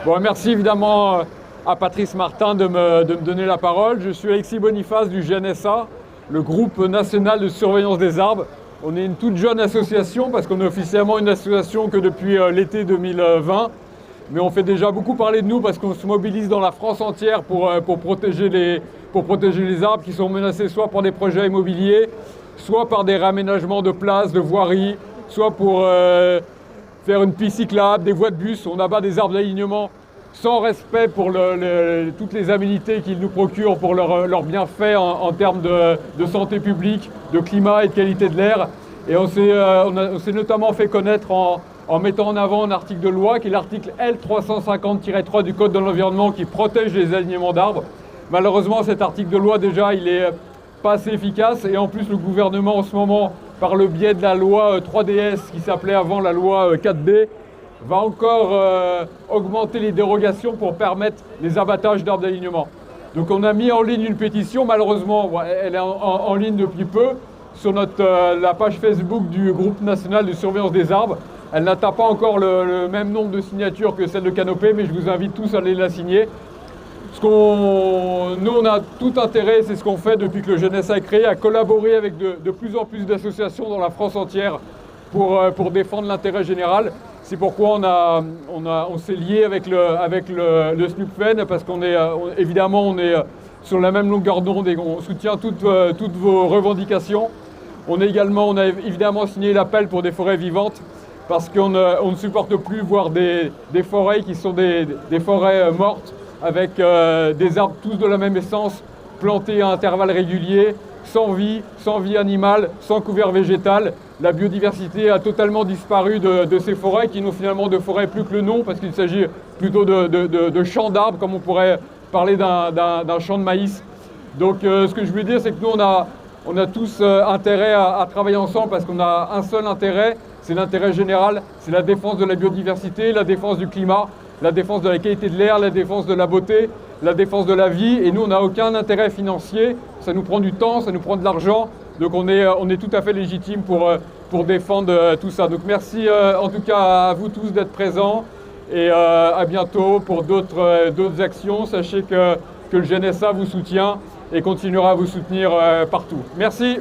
Bon, merci évidemment à Patrice Martin de me donner la parole. Je suis Alexis Boniface du GNSA, le groupe national de surveillance des arbres. On est une toute jeune association parce qu'on est officiellement une association que depuis l'été 2020. Mais on fait déjà beaucoup parler de nous parce qu'on se mobilise dans la France entière pour protéger les arbres qui sont menacés soit par des projets immobiliers, soit par des réaménagements de places, de voiries, soit pour faire une piste cyclable, des voies de bus. On abat des arbres d'alignement sans respect pour toutes les aménités qu'ils nous procurent pour leurs bienfaits en termes de santé publique, de climat et de qualité de l'air. Et on s'est notamment fait connaître en mettant en avant un article de loi qui est l'article L350-3 du Code de l'environnement qui protège les alignements d'arbres. Malheureusement, cet article de loi, déjà, il est pas assez efficace. Et en plus, le gouvernement, en ce moment, par le biais de la loi 3DS, qui s'appelait avant la loi 4D, va encore augmenter les dérogations pour permettre les abattages d'arbres d'alignement. Donc on a mis en ligne une pétition, malheureusement, elle est en ligne depuis peu, sur la page Facebook du groupe national de surveillance des arbres. Elle n'atteint pas encore le même nombre de signatures que celle de Canopée, mais je vous invite tous à aller la signer. Nous, on a tout intérêt, c'est ce qu'on fait depuis que le GNSA est créé, à collaborer avec de plus en plus d'associations dans la France entière pour défendre l'intérêt général. C'est pourquoi on s'est lié avec le SNUPFEN, parce qu'on est évidemment on est sur la même longueur d'onde et on soutient toutes vos revendications. On a évidemment signé l'appel pour des forêts vivantes, parce qu'on ne supporte plus voir des forêts qui sont des forêts mortes, avec des arbres tous de la même essence, plantés à intervalles réguliers, sans vie animale, sans couvert végétal. La biodiversité a totalement disparu de ces forêts qui n'ont finalement de forêts plus que le nom, parce qu'il s'agit plutôt de champs d'arbres, comme on pourrait parler d'un champ de maïs. Donc ce que je veux dire, c'est que nous, on a tous intérêt à travailler ensemble, parce qu'on a un seul intérêt, c'est l'intérêt général, c'est la défense de la biodiversité, la défense du climat, la défense de la qualité de l'air, la défense de la beauté, la défense de la vie. Et nous, on n'a aucun intérêt financier, ça nous prend du temps, ça nous prend de l'argent. Donc on est tout à fait légitime pour défendre tout ça. Donc merci en tout cas à vous tous d'être présents et à bientôt pour d'autres actions. Sachez que le GNSA vous soutient et continuera à vous soutenir partout. Merci.